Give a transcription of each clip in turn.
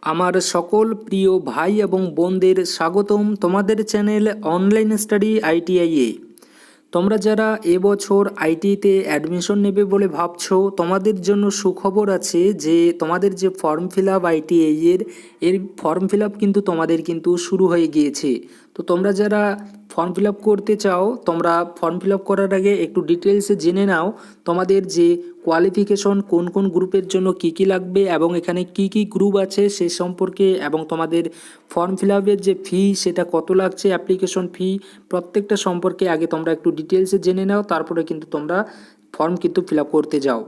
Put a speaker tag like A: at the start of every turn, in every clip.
A: আমার সকল প্রিয় ভাই এবং বোনদের স্বাগতম তোমাদের চ্যানেল অনলাইন স্টাডি আইটিআইয়ে। তোমরা যারা এবছর আইটিতে অ্যাডমিশন নেবে বলে ভাবছো, তোমাদের জন্য সুখবর আছে যে তোমাদের যে ফর্ম ফিল আপ এর ফর্ম ফিল আপ কিন্তু তোমাদের কিন্তু শুরু হয়ে গিয়েছে। তো তোমরা যারা ফর্ম ফিল আপ করতে চাও, তোমরা ফর্ম ফিল আপ করার আগে একটু ডিটেলসে জেনে নাও তোমাদের যে কোয়ালিফিকেশন, কোন কোন গ্রুপের জন্য কি কি লাগবে এবং এখানে কি কি গ্রুপ আছে সে সম্পর্কে, এবং তোমাদের ফর্ম ফিল আপের যে ফি সেটা কত লাগছে, অ্যাপ্লিকেশন ফি, প্রত্যেকটা সম্পর্কে আগে তোমরা একটু ডিটেলসে জেনে নাও, তারপরে কিন্তু তোমরা ফর্ম কিন্তু ফিল আপ করতে যাও।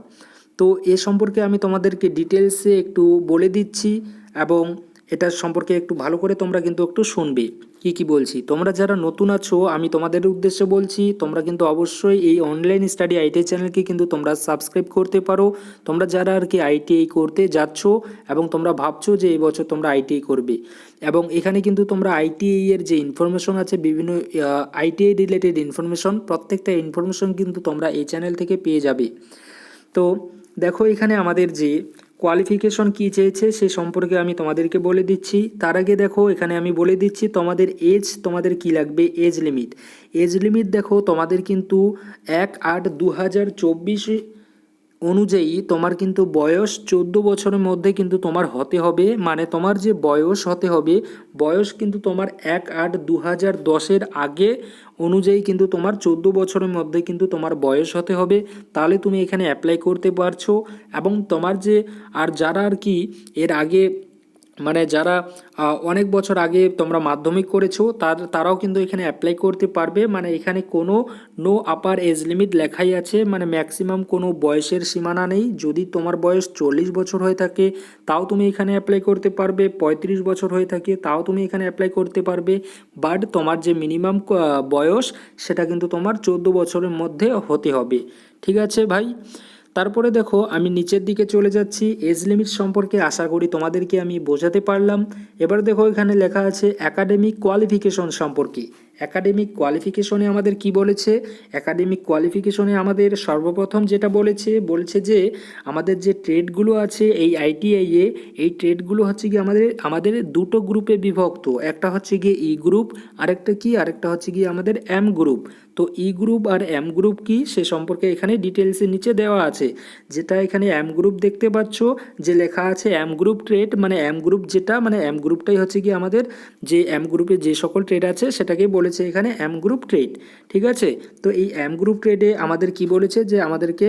A: তো এ সম্পর্কে আমি তোমাদেরকে ডিটেলসে একটু বলে দিচ্ছি এবং এটার সম্পর্কে একটু ভালো করে তোমরা কিন্তু একটু শুনবে কি কি বলছি। তোমরা যারা নতুন আছো, আমি তোমাদের উদ্দেশ্যে বলছি, তোমরা কিন্তু অবশ্যই এই অনলাইন স্টাডি আইটিআই চ্যানেলকে কিন্তু তোমরা সাবস্ক্রাইব করতে পারো। তোমরা যারা আর কি আইটিআই করতে যাচ্ছ এবং তোমরা ভাবছো যে এই বছর তোমরা আইটিআই করবে, এবং এখানে কিন্তু তোমরা আইটিআই এর যে ইনফরমেশন আছে, বিভিন্ন আইটিআই রিলেটেড ইনফরমেশন, প্রত্যেকটা ইনফরমেশন কিন্তু তোমরা এই চ্যানেল থেকে পেয়ে যাবে। তো দেখো, এখানে আমাদের যে কোয়ালিফিকেশন কী চেয়েছে সে সম্পর্কে আমি তোমাদেরকে বলে দিচ্ছি। তার আগে দেখো, এখানে আমি বলে দিচ্ছি তোমাদের তোমাদের কি লাগবে, এজ লিমিট দেখো, তোমাদের কিন্তু 1/8/2024 অনুযায়ী তোমার কিন্তু বয়স 14 বছরের মধ্যে কিন্তু তোমার হতে হবে। মানে তোমার যে বয়স হতে হবে, বয়স কিন্তু তোমার 1/8/2010 আগে অনুযায়ী কিন্তু তোমার 14 বছরের মধ্যে কিন্তু তোমার বয়স হতে হবে, তাহলে তুমি এখানে অ্যাপ্লাই করতে পারছো। এবং তোমার যে যারা আর কি এর আগে, মানে যারা অনেক বছর আগে তোমরা মাধ্যমিক করেছো, তারাও কিন্তু এখানে অ্যাপ্লাই করতে পারবে। মানে এখানে কোনো নো আপার এজ লিমিট লেখাই আছে, মানে ম্যাক্সিমাম কোনো বয়সের সীমানা নেই। যদি তোমার বয়স 40 বছর হয়ে থাকে তাও তুমি এখানে অ্যাপ্লাই করতে পারবে, 35 বছর হয়ে থাকে তাও তুমি এখানে অ্যাপ্লাই করতে পারবে। বাট তোমার যে মিনিমাম বয়স সেটা কিন্তু তোমার 14 বছরের মধ্যে হতে হবে। ঠিক আছে ভাই? তারপরে দেখো, আমি নিচের দিকে চলে যাচ্ছি। এজ লিমিট সম্পর্কে আশা করি তোমাদেরকে আমি বোঝাতে পারলাম। এবার দেখো, এখানে লেখা আছে একাডেমিক কোয়ালিফিকেশন সম্পর্কে। একাডেমিক কোয়ালিফিকেশনে আমাদের কি বলেছে? একাডেমিক কোয়ালিফিকেশনে আমাদের সর্বপ্রথম যেটা বলেছে যে আমাদের যে ট্রেডগুলো আছে এই আইটিআইয়ে, এই ট্রেডগুলো হচ্ছে কি আমাদের দুটো গ্রুপে বিভক্ত। একটা হচ্ছে গিয়ে ই গ্রুপ, আরেকটা হচ্ছে গিয়ে আমাদের এম গ্রুপ। তো ই গ্রুপ আর এম গ্রুপ কি সে সম্পর্কে এখানে ডিটেলসের নিচে দেওয়া আছে। যেটা এখানে এম গ্রুপ দেখতে পাচ্ছ যে লেখা আছে এম গ্রুপ ট্রেড, মানে এম গ্রুপ যেটা, মানে এম গ্রুপটাই হচ্ছে কি আমাদের যে এম গ্রুপে যে সকল ট্রেড আছে সেটাকে বলেছে এখানে এম গ্রুপ ট্রেড। ঠিক আছে? তো এই এম গ্রুপ ট্রেডে আমাদের কি বলেছে যে আমাদেরকে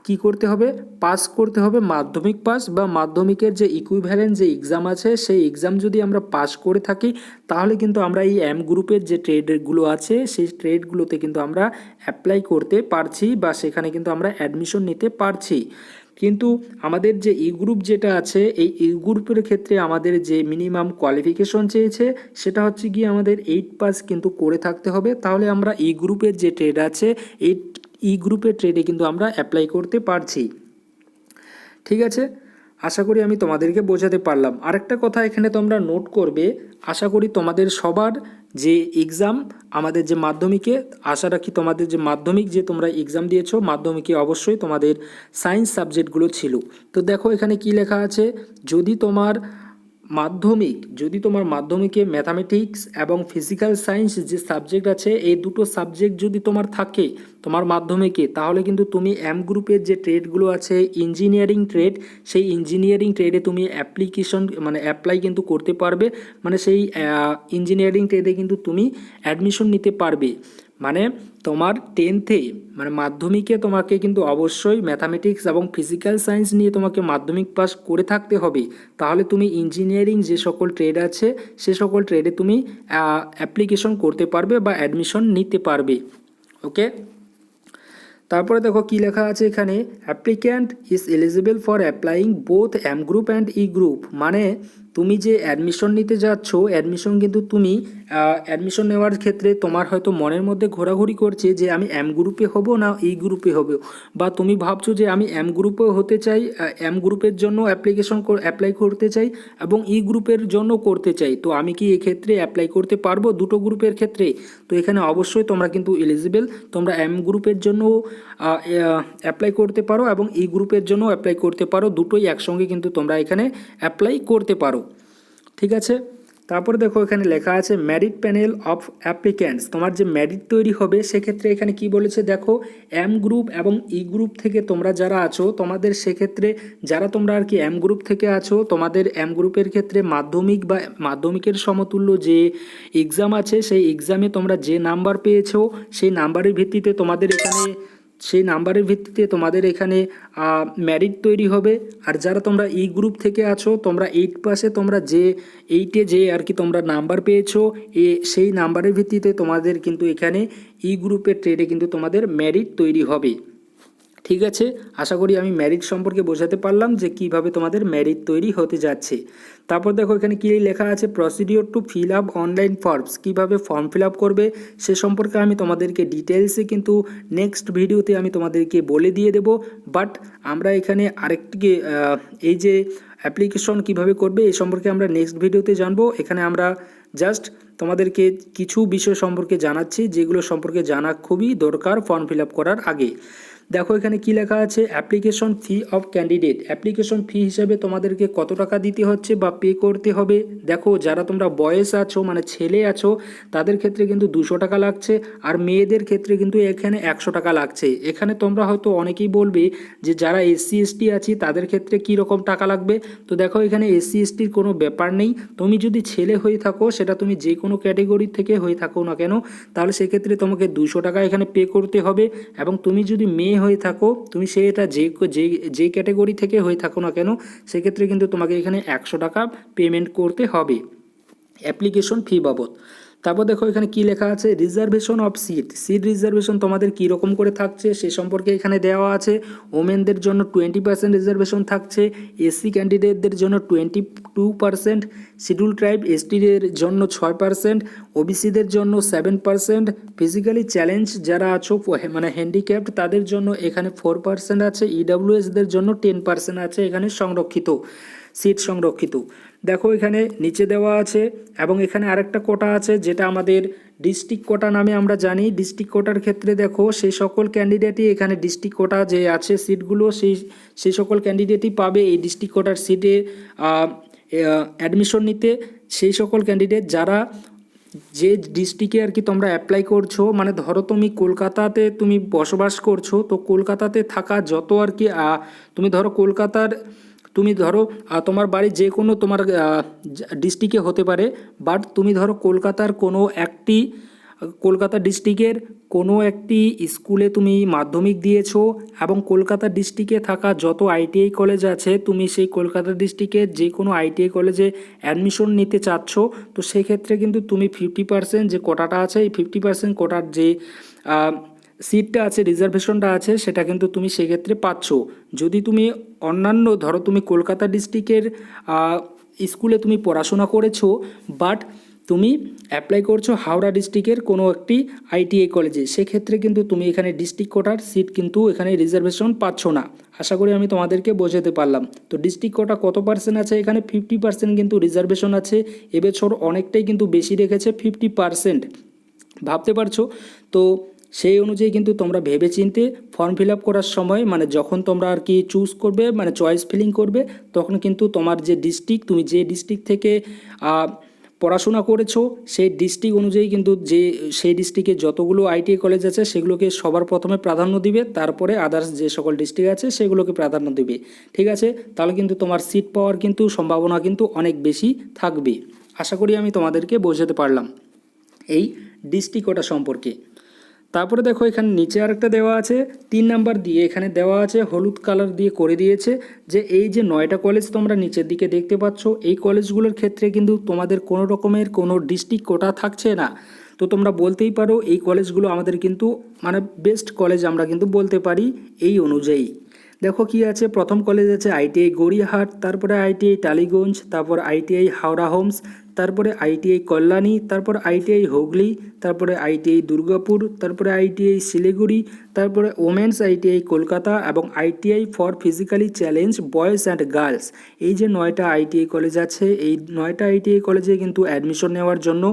A: কি করতে হবে, পাস করতে হবে মাধ্যমিক পাস, বা মাধ্যমিকের যে ইকুইভ্যালেন্ট যে এক্সাম আছে সেই এক্সাম যদি আমরা পাস করে থাকি তাহলে কিন্তু আমরা এই এম গ্রুপের যে ট্রেডগুলো আছে সেই ট্রেডগুলোতে কিন্তু আমরা অ্যাপ্লাই করতে পারছি, বা সেখানে কিন্তু আমরা অ্যাডমিশন নিতে পারছি। কিন্তু আমাদের যে ই গ্রুপ যেটা আছে, এই ই গ্রুপের ক্ষেত্রে আমাদের যে মিনিমাম কোয়ালিফিকেশন চেয়েছে সেটা হচ্ছে গিয়ে আমাদের 8 পাস কিন্তু করে থাকতে হবে, তাহলে আমরা ই গ্রুপের যে ট্রেড আছে এই ই গ্রুপের ট্রেডে কিন্তু আমরা অ্যাপ্লাই করতে পারছি। ঠিক আছে? আশা করি আমি তোমাদেরকে বোঝাতে পারলাম। আরেকটা কথা এখানে তোমরা নোট করবে, আশা করি তোমাদের সবার যে এক্সাম, আমাদের যে মাধ্যমিকে, আশা রাখি তোমাদের যে মাধ্যমিক যে তোমরা এক্সাম দিয়েছো, মাধ্যমিকে অবশ্যই তোমাদের সায়েন্স সাবজেক্টগুলো ছিল। তো দেখো, এখানে কি লেখা আছে, যদি তোমার মাধ্যমিকে ম্যাথামেটিক্স এবং ফিজিক্যাল সায়েন্স যে সাবজেক্ট আছে এই দুটো সাবজেক্ট যদি তোমার থাকে তোমার মাধ্যমিকে, তাহলে কিন্তু তুমি এম গ্রুপের যে ট্রেডগুলো আছে ইঞ্জিনিয়ারিং ট্রেড, সেই ইঞ্জিনিয়ারিং ট্রেডে তুমি অ্যাপ্লাই কিন্তু করতে পারবে। মানে সেই ইঞ্জিনিয়ারিং ট্রেডে কিন্তু তুমি অ্যাডমিশন নিতে পারবে। মানে তোমার 10th-এ, মানে মাধ্যমিকে তোমাকে কিন্তু অবশ্যই ম্যাথামেটিক্স এবং ফিজিক্যাল সায়েন্স নিয়ে তোমাকে মাধ্যমিক পাস করে থাকতে হবে, তাহলে তুমি ইঞ্জিনিয়ারিং যে সকল ট্রেড আছে সে সকল ট্রেডে তুমি অ্যাপ্লিকেশন করতে পারবে বা অ্যাডমিশন নিতে পারবে। ওকে? তারপরে দেখো কি লেখা আছে এখানে, applicant is eligible for applying both M group and E group. মানে তুমি যে অ্যাডমিশন নিতে যাচ্ছ, অ্যাডমিশন কিন্তু তুমি অ্যাডমিশন নেওয়ার ক্ষেত্রে তোমার হয়তো মনের মধ্যে ঘোরাঘুরি করছে যে আমি এম গ্রুপে হব না এই গ্রুপে হব, বা তুমি ভাবছো যে আমি এম গ্রুপেও হতে চাই, এম গ্রুপের জন্য অ্যাপ্লাই করতে চাই এবং ই গ্রুপের জন্য করতে চাই, তো আমি কি এক্ষেত্রে অ্যাপ্লাই করতে পারবো দুটো গ্রুপের ক্ষেত্রে? তো এখানে অবশ্যই তোমরা কিন্তু এলিজিবল, তোমরা এম গ্রুপের জন্য অ্যাপ্লাই করতে পারো এবং ই গ্রুপের জন্য অ্যাপ্লাই করতে পারো, দুটোই একসঙ্গে কিন্তু তোমরা এখানে অ্যাপ্লাই করতে পারো। ঠিক আছে, তারপরে দেখো এখানে লেখা আছে মেরিট প্যানেল অফ অ্যাপ্লিক্যান্টস, তোমার যে মেরিট তৈরি হবে সেক্ষেত্রে এখানে কি বলেছে দেখো, এম গ্রুপ এবং ই গ্রুপ থেকে তোমরা যারা আছো তোমাদের সেক্ষেত্রে যারা তোমরা আর কি এম গ্রুপ থেকে আছো, তোমাদের এম গ্রুপের ক্ষেত্রে মাধ্যমিক বা মাধ্যমিকের সমতুল্য যে এক্সাম আছে সেই এক্সামে তোমরা যে নাম্বার পেয়েছো সেই নাম্বারের ভিত্তিতে তোমাদের এখানে মেরিট তৈরি হবে। আর যারা তোমরা ই গ্রুপ থেকে আছো, তোমরা 8 পাসে তোমরা যে 8-এ যে আর কি তোমরা নাম্বার পেয়েছো সেই নাম্বারের ভিত্তিতে তোমাদের কিন্তু এখানে ই গ্রুপের ট্রেডে কিন্তু তোমাদের মেরিট তৈরি হবে। ঠিক আছে, আশা করি আমি মেরিট সম্পর্কে বোঝাতে পারলাম যে কিভাবে তোমাদের মেরিট তৈরি হতে যাচ্ছে। তারপর দেখো এখানে কী লেখা আছে, procedure to fill up online forms, কীভাবে ফর্ম ফিল আপ করবে সে সম্পর্কে আমি তোমাদেরকে ডিটেলসে কিন্তু নেক্সট ভিডিওতে আমি তোমাদেরকে বলে দিয়ে দেব। বাট আমরা এখানে আরেকটি এই যে অ্যাপ্লিকেশন কিভাবে করবে এই সম্পর্কে আমরা নেক্সট ভিডিওতে জানবো। এখানে আমরা জাস্ট তোমাদেরকে কিছু বিষয় সম্পর্কে জানাচ্ছি যেগুলো সম্পর্কে জানা খুবই দরকার ফর্ম ফিল আপ করার আগে। দেখো এখানে কি লেখা আছে, application fee of candidate, application fee হিসেবে তোমাদেরকে কত টাকা দিতে হচ্ছে বা পে করতে হবে। দেখো যারা তোমরা বয়েজ আছো মানে ছেলে আছো তাদের ক্ষেত্রে কিন্তু 200 টাকা লাগছে, আর মেয়েদের ক্ষেত্রে কিন্তু এখানে 100 টাকা লাগছে। এখানে তোমরা হয়তো অনেকেই বলবে যে যারা এসসি এসটি আছি তাদের ক্ষেত্রে কী রকম টাকা লাগবে। তো দেখো এখানে এসসি এসটির কোনো ব্যাপার নেই, তুমি যদি ছেলে হয়ে থাকো সেটা তুমি যে কোনো ক্যাটেগরি থেকে হয়ে থাকো না কেন তাহলে সেক্ষেত্রে তোমাকে 200 টাকা এখানে পে করতে হবে। এবং তুমি যদি মেয়ে হয়ে থাকো, তুমি সেটা যে ক্যাটেগরি থেকে হয়ে থাকো না কেন সেক্ষেত্রে কিন্তু তোমাকে এখানে 100 টাকা পেমেন্ট করতে হবে অ্যাপ্লিকেশন ফি বাবদ। তারপর দেখো এখানে কি লেখা আছে, রিজার্ভেশন অফ সিট রিজার্ভেশন তোমাদের কীরকম করে থাকছে সে সম্পর্কে এখানে দেওয়া আছে। ওমেনদের জন্য 20% রিজার্ভেশন থাকছে, এসসি ক্যান্ডিডেটদের জন্য 22%, শিডিউল ট্রাইব এসটিদের জন্য 6%, ওবিসিদের জন্য 7%, ফিজিক্যালি চ্যালেঞ্জ যারা আছো মানে হ্যান্ডিক্যাপ্ট তাদের জন্য এখানে 4% আছে, ইডাব্লিউএসদের জন্য 10% আছে এখানে সিট সংরক্ষিত। দেখো এখানে নিচে দেওয়া আছে এবং এখানে আরেকটা কোটা আছে যেটা আমাদের ডিস্ট্রিক্ট কোটা নামে আমরা জানি। ডিস্ট্রিক্ট কোটার ক্ষেত্রে দেখো সেই সকল ক্যান্ডিডেটই এখানে ডিস্ট্রিক্ট কোটা যে আছে সিটগুলো সেই সকল ক্যান্ডিডেটই পাবে এই ডিস্ট্রিক্ট কোটার সিটে অ্যাডমিশন নিতে। সেই সকল ক্যান্ডিডেট যারা যে ডিস্ট্রিক্টে আর কি তোমরা অ্যাপ্লাই করছো, মানে ধরো তুমি কলকাতাতে তুমি বসবাস করছো, তো কলকাতাতে থাকা যত আর কি তুমি ধরো তোমার বাড়ি যে কোনো তোমার ডিস্ট্রিক্টে হতে পারে, বাট তুমি ধরো কলকাতা ডিস্ট্রিক্টের কোনো একটি স্কুলে তুমি মাধ্যমিক দিয়েছো এবং কলকাতা ডিস্ট্রিক্টে থাকা যত আইটিআই কলেজ আছে তুমি সেই কলকাতা ডিস্ট্রিক্টের যে কোনো আইটিআই কলেজে অ্যাডমিশন নিতে চাচ্ছ, তো সেক্ষেত্রে কিন্তু তুমি 50% যে কোটাটা আছে এই 50% কোটার যে সিটটা আছে রিজার্ভেশনটা আছে সেটা কিন্তু তুমি সেক্ষেত্রে পাচ্ছ। যদি তুমি অন্যান্য ধরো তুমি কলকাতা ডিস্ট্রিক্টের স্কুলে তুমি পড়াশোনা করেছো বাট তুমি অ্যাপ্লাই করছো হাওড়া ডিস্ট্রিক্টের কোনো একটি আইটিআই কলেজে, সেক্ষেত্রে কিন্তু তুমি এখানে ডিস্ট্রিক্ট কোটার সিট কিন্তু এখানে রিজার্ভেশন পাচ্ছ না। আশা করি আমি তোমাদেরকে বোঝাতে পারলাম। তো ডিস্ট্রিক্ট কোটা কত পার্সেন্ট আছে, এখানে 50% কিন্তু রিজার্ভেশন আছে। এবছর অনেকটাই কিন্তু বেশি রেখেছে 50%, ভাবতে পারছো। তো সেই অনুযায়ী কিন্তু তোমরা ভেবেচিন্তে ফর্ম ফিল আপ করার সময় মানে যখন তোমরা আর কি চুজ করবে মানে চয়েস ফিলিং করবে তখন কিন্তু তোমার যে ডিস্ট্রিক্ট তুমি যে ডিস্ট্রিক্ট থেকে পড়াশোনা করেছো সেই ডিস্ট্রিক্ট অনুযায়ী কিন্তু সেই ডিস্ট্রিক্টে যতগুলো আইটিআই কলেজ আছে সেগুলোকে সবার প্রথমে প্রাধান্য দিবে, তারপরে আদার্স যে সকল ডিস্ট্রিক্ট আছে সেগুলোকে প্রাধান্য দিবে। ঠিক আছে, তাহলে কিন্তু তোমার সিট পাওয়ার কিন্তু সম্ভাবনা কিন্তু অনেক বেশি থাকবে। আশা করি আমি তোমাদেরকে বোঝাতে পারলাম এই ডিস্ট্রিক্ট কোটা সম্পর্কে। তারপরে দেখো এখানে নিচে আরেকটা দেওয়া আছে 3 নাম্বার দিয়ে, এখানে দেওয়া আছে হলুদ কালার দিয়ে করে দিয়েছে যে এই যে 9টা কলেজ তোমরা নিচের দিকে দেখতে পাচ্ছ এই কলেজগুলোর ক্ষেত্রে কিন্তু তোমাদের কোনো রকমের কোনো ডিস্ট্রিক্ট কোটা থাকছে না। তো তোমরা বলতেই পারো এই কলেজগুলো আমাদের কিন্তু মানে বেস্ট কলেজ আমরা কিন্তু বলতে পারি এই অনুযায়ী। দেখো কি আছে, প্রথম কলেজ আছে আইটিআই গড়িয়াহাট, তারপরে আইটিআই টালিগঞ্জ, তারপর আইটিআই হাওড়া হোমস, তারপরে আইটিআই কল্যাণী, তারপর আইটিআই হুগলি, তারপরে আইটিআই দুর্গাপুর, তারপরে আইটিআই শিলিগুড়ি, তারপরে ওমেন্স আইটিআই কলকাতা এবং ITI for physically challenge boys and girls. এই যে 9টা আইটিআই কলেজ আছে, এই 9টা আইটিআই কলেজে কিন্তু অ্যাডমিশন নেওয়ার জন্য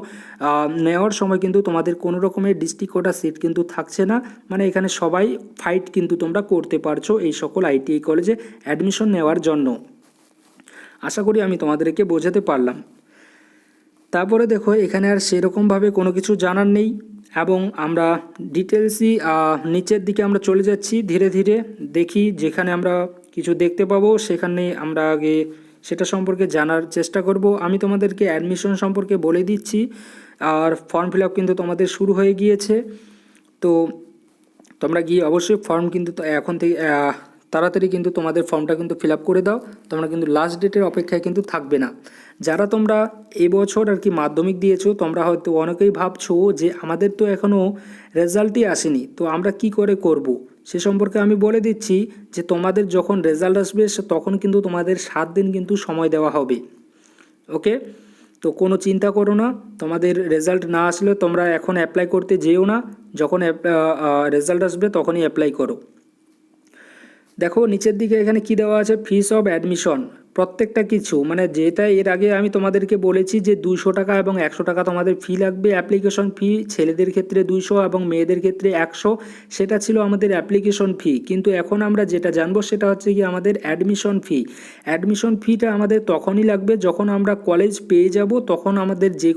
A: নেওয়ার সময় কিন্তু তোমাদের কোনো রকমের ডিস্ট্রিক্ট কোটা সিট কিন্তু থাকছে না, মানে এখানে সবাই ফাইট কিন্তু তোমরা করতে পারছো এই সকল আইটিআই কলেজে অ্যাডমিশন নেওয়ার জন্য। আশা করি আমি তোমাদেরকে বোঝাতে পারলাম। তারপরে দেখো এখানে আর সেরকমভাবে কোনো কিছু জানার নেই এবং আমরা ডিটেলসই নিচের দিকে আমরা চলে যাচ্ছি ধীরে ধীরে। দেখি যেখানে আমরা কিছু দেখতে পাবো সেখানে আমরা আগে সেটা সম্পর্কে জানার চেষ্টা করব। আমি তোমাদেরকে অ্যাডমিশন সম্পর্কে বলে দিচ্ছি, আর ফর্ম ফিল আপ কিন্তু তোমাদের শুরু হয়ে গিয়েছে। তো তোমরা গিয়ে অবশ্যই ফর্ম কিন্তু এখন থেকে তাড়াতাড়ি কিন্তু তোমাদের ফর্মটা কিন্তু ফিল আপ করে দাও। তোমরা কিন্তু লাস্ট ডেটের অপেক্ষায় কিন্তু থাকবে না। যারা তোমরা এবছর আর কি মাধ্যমিক দিয়েছো, তোমরা হয়তো অনেকেই ভাবছো যে আমাদের তো এখনও রেজাল্টই আসেনি, তো আমরা কি করে করব। সে সম্পর্কে আমি বলে দিচ্ছি যে তোমাদের যখন রেজাল্ট আসবে তখন কিন্তু তোমাদের 7 দিন কিন্তু সময় দেওয়া হবে। ওকে, তো কোনো চিন্তা করো না, তোমাদের রেজাল্ট না আসলে তোমরা এখন অ্যাপ্লাই করতে যেও না, যখন রেজাল্ট আসবে তখনই অ্যাপ্লাই করো। দেখো নিচের দিকে এখানে কি দেওয়া আছে, ফিস অফ অ্যাডমিশন, প্রত্যেকটা কিছু মানে যেটা এর আগে আমি তোমাদেরকে বলেছি যে 200 টাকা এবং 100 টাকা তোমাদের ফি লাগবে অ্যাপ্লিকেশন ফি, ছেলেদের ক্ষেত্রে 200 এবং মেয়েদের ক্ষেত্রে 100, সেটা ছিল আমাদের অ্যাপ্লিকেশন ফি। কিন্তু এখন আমরা যেটা জানবো সেটা হচ্ছে কি আমাদের অ্যাডমিশন ফি। অ্যাডমিশন ফিটা আমাদের তখনই লাগবে যখন আমরা কলেজ পেয়ে যাব, তখন আমাদের যে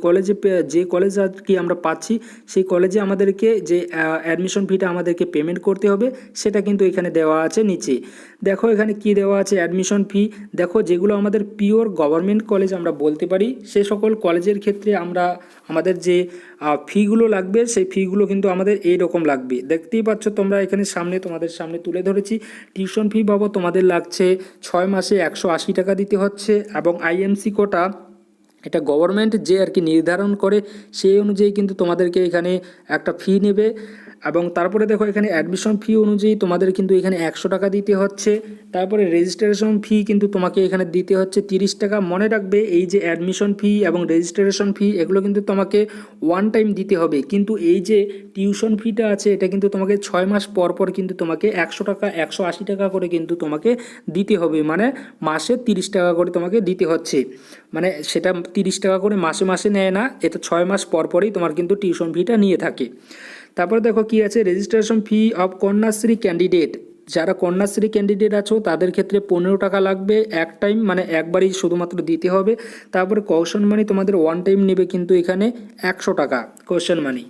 A: কলেজ আর কি আমরা পাচ্ছি সেই কলেজে আমাদেরকে যে অ্যাডমিশন ফিটা আমাদেরকে পেমেন্ট করতে হবে, সেটা কিন্তু এখানে দেওয়া আছে নিচে। দেখো এখানে কি দেওয়া আছে অ্যাডমিশন ফি। দেখো যেগুলো আমাদের পিওর গভর্নমেন্ট কলেজ আমরা বলতে পারি, সে সকল কলেজের ক্ষেত্রে আমাদের যে ফিগুলো লাগবে সেই ফিগুলো কিন্তু আমাদের এই রকম লাগবে। দেখতেই পাচ্ছ তোমরা এখানে তোমাদের সামনে তুলে ধরেছি। টিউশন ফি বাবদ তোমাদের লাগছে 6 মাসে 180 টাকা দিতে হচ্ছে এবং আইএমসি কোটা এটা গভর্নমেন্ট যে আর কি নির্ধারণ করে সেই অনুযায়ী কিন্তু তোমাদেরকে এখানে একটা ফি নেবে। এবং তারপরে দেখো এখানে অ্যাডমিশন ফি অনুযায়ী তোমাদের কিন্তু এখানে 100 টাকা দিতে হচ্ছে। তারপরে রেজিস্ট্রেশন ফি কিন্তু তোমাকে এখানে দিতে হচ্ছে 30 টাকা। মনে রাখবে এই যে অ্যাডমিশন ফি এবং রেজিস্ট্রেশন ফি এগুলো কিন্তু তোমাকে ওয়ান টাইম দিতে হবে, কিন্তু এই যে টিউশন ফিটা আছে এটা কিন্তু তোমাকে 6 মাস পর পর কিন্তু তোমাকে 100 টাকা 180 টাকা করে কিন্তু তোমাকে দিতে হবে, মানে মাসে 30 টাকা করে তোমাকে দিতে হচ্ছে। মানে সেটা 30 টাকা করে মাসে মাসে নেয় না, এটা 6 মাস পর পরই তোমার কিন্তু টিউশন ফিটা নিয়ে থাকে। তারপরে দেখো কি আছে, registration fee of Kanyashree candidate, যারা কন্যাশ্রী ক্যান্ডিডেট আছো তাদের ক্ষেত্রে 15 টাকা লাগবে এক টাইম, মানে একবারই শুধুমাত্র দিতে হবে। তারপরে কৌশন মানি তোমাদের ওয়ান টাইম নেবে কিন্তু এখানে 100 টাকা কৌশন মানি।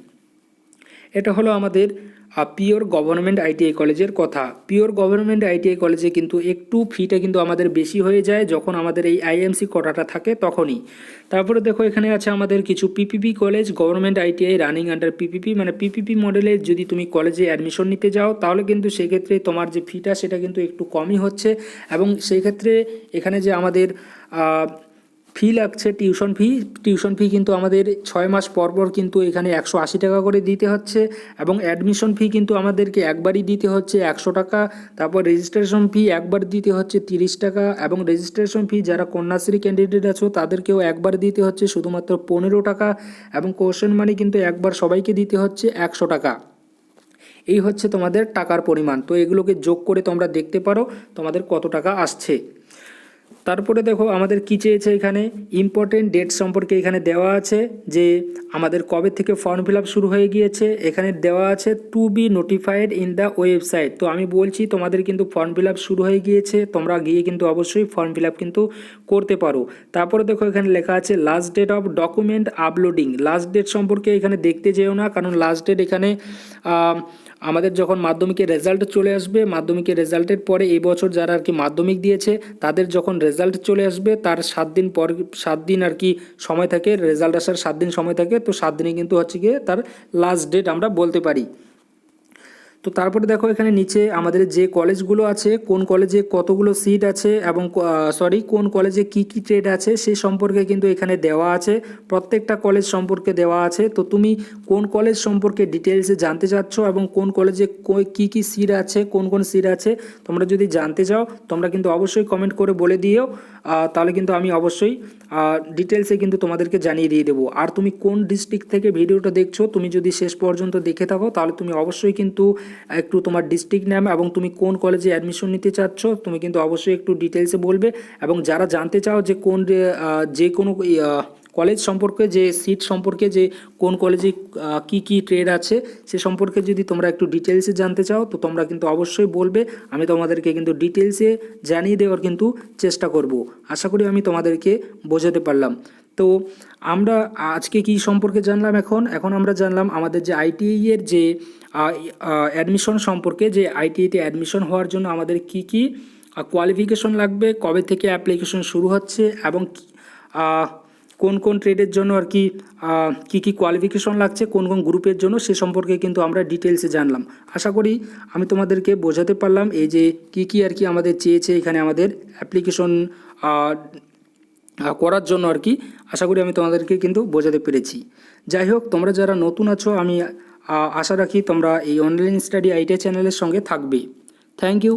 A: এটা হলো আমাদের পিওর গভর্নমেন্ট আইটিআই কলেজের কথা। পিওর গভর্নমেন্ট আইটিআই কলেজে কিন্তু একটু ফিটা কিন্তু আমাদের বেশি হয়ে যায় যখন আমাদের এই আইএমসি কোটাটা থাকে তখনই। তারপরে দেখো এখানে আছে আমাদের কিছু PPP college, government ITI running under PPP, মানে পিপিপি মডেলে যদি তুমি কলেজে অ্যাডমিশন নিতে যাও তাহলে কিন্তু সেক্ষেত্রে তোমার যে ফিটা সেটা কিন্তু একটু কমই হচ্ছে। এবং সেই ক্ষেত্রে এখানে যে আমাদের ফি লাগছে টিউশন ফি কিন্তু আমাদের 6 মাস পর পর কিন্তু এখানে 180 টাকা করে দিতে হচ্ছে এবং অ্যাডমিশন ফি কিন্তু আমাদেরকে একবারই দিতে হচ্ছে 100 টাকা। তারপর রেজিস্ট্রেশন ফি একবার দিতে হচ্ছে 30 টাকা এবং রেজিস্ট্রেশন ফি যারা কন্যাশ্রী ক্যান্ডিডেট আছো তাদেরকেও একবার দিতে হচ্ছে শুধুমাত্র 15 টাকা এবং কোশ্চেন মানি কিন্তু একবার সবাইকে দিতে হচ্ছে 100 টাকা। এই হচ্ছে তোমাদের টাকার পরিমাণ। তো এগুলোকে যোগ করে তোমরা দেখতে পারো তোমাদের কত টাকা আসছে। তারপরে দেখো আমাদের কী চেয়েছে, এখানে ইম্পর্টেন্ট ডেট সম্পর্কে এখানে দেওয়া আছে যে আমাদের কবে থেকে ফর্ম ফিল আপ শুরু হয়ে গিয়েছে। এখানে দেওয়া আছে to be notified in the website. তো আমি বলছি তোমাদের কিন্তু ফর্ম ফিল আপ শুরু হয়ে গিয়েছে, তোমরা গিয়ে কিন্তু অবশ্যই ফর্ম ফিল আপ কিন্তু করতে পারো। তারপরে দেখো এখানে লেখা আছে last date of document uploading. Last date সম্পর্কে এখানে দেখতে যেও না, কারণ লাস্ট ডেট এখানে আমাদের যখন মাধ্যমিকের রেজাল্ট চলে আসবে, মাধ্যমিকের রেজাল্টের পরে এই বছর যারা আর কি মাধ্যমিক দিয়েছে তাদের যখন রেজাল্ট চলে আসবে তার 7 দিন আর কি সময় থাকে, রেজাল্ট আসার 7 দিন সময় থাকে। তো 7 দিনে কিন্তু হচ্ছে গিয়ে তার লাস্ট ডেট আমরা বলতে পারি। তো তারপরে দেখো এখানে নিচে আমাদের যে কলেজগুলো আছে, কোন কলেজে কতগুলো সিট আছে এবং কোন কলেজে কি কি ট্রেড আছে সে সম্পর্কে কিন্তু এখানে দেওয়া আছে, প্রত্যেকটা কলেজ সম্পর্কে দেওয়া আছে। তো তুমি কোন কলেজ সম্পর্কে ডিটেলসে জানতে চাচ্ছ এবং কোন কলেজে কি কি সিট আছে, কোন কোন সিট আছে তোমরা যদি জানতে চাও তোমরা কিন্তু অবশ্যই কমেন্ট করে বলে দিও, তাহলে কিন্তু আমি অবশ্যই ডিটেলসে কিন্তু তোমাদেরকে জানিয়ে দিয়ে দেবো। আর তুমি কোন ডিস্ট্রিক্ট থেকে ভিডিওটা দেখছো, তুমি যদি শেষ পর্যন্ত দেখে থাকো তাহলে তুমি অবশ্যই কিন্তু একটু তোমার ডিস্ট্রিক্ট নেম এবং তুমি কোন কলেজে অ্যাডমিশন নিতে চাচ্ছ তুমি কিন্তু অবশ্যই একটু ডিটেলসে বলবে। এবং যারা জানতে চাও যে যে কোনো কলেজ সম্পর্কে, যে সিট সম্পর্কে, যে কোন কলেজে কি কি ট্রেড আছে সে সম্পর্কে যদি তোমরা একটু ডিটেলসে জানতে চাও তো তোমরা কিন্তু অবশ্যই বলবে, আমি তোমাদেরকে কিন্তু ডিটেলসে জানিয়ে দেওয়ার কিন্তু চেষ্টা করব। আশা করি আমি তোমাদেরকে বোঝাতে পারলাম। তো আমরা আজকে কি সম্পর্কে জানলাম, এখন আমরা জানলাম আমাদের যে আইটিআই এর যে অ্যাডমিশন সম্পর্কে, যে আইটিআইতে অ্যাডমিশন হওয়ার জন্য আমাদের কি কি কোয়ালিফিকেশন লাগবে, কবে থেকে অ্যাপ্লিকেশন শুরু হচ্ছে এবং কোন কোন ট্রেডের জন্য আর কি কী কী কোয়ালিফিকেশন লাগছে, কোন কোন গ্রুপের জন্য সে সম্পর্কে কিন্তু আমরা ডিটেলসে জানলাম। আশা করি আমি তোমাদেরকে বোঝাতে পারলাম এই যে কী কী আর কি আমাদের চেয়েছে এখানে আমাদের অ্যাপ্লিকেশন করার জন্য আর কি। আশা করি আমি তোমাদেরকে কিন্তু বোঝাতে পেরেছি। যাই হোক, তোমরা যারা নতুন আছো আমি আশা রাখি তোমরা এই অনলাইন স্টাডি আইটিআই চ্যানেলের সঙ্গে থাকবে। Thank you.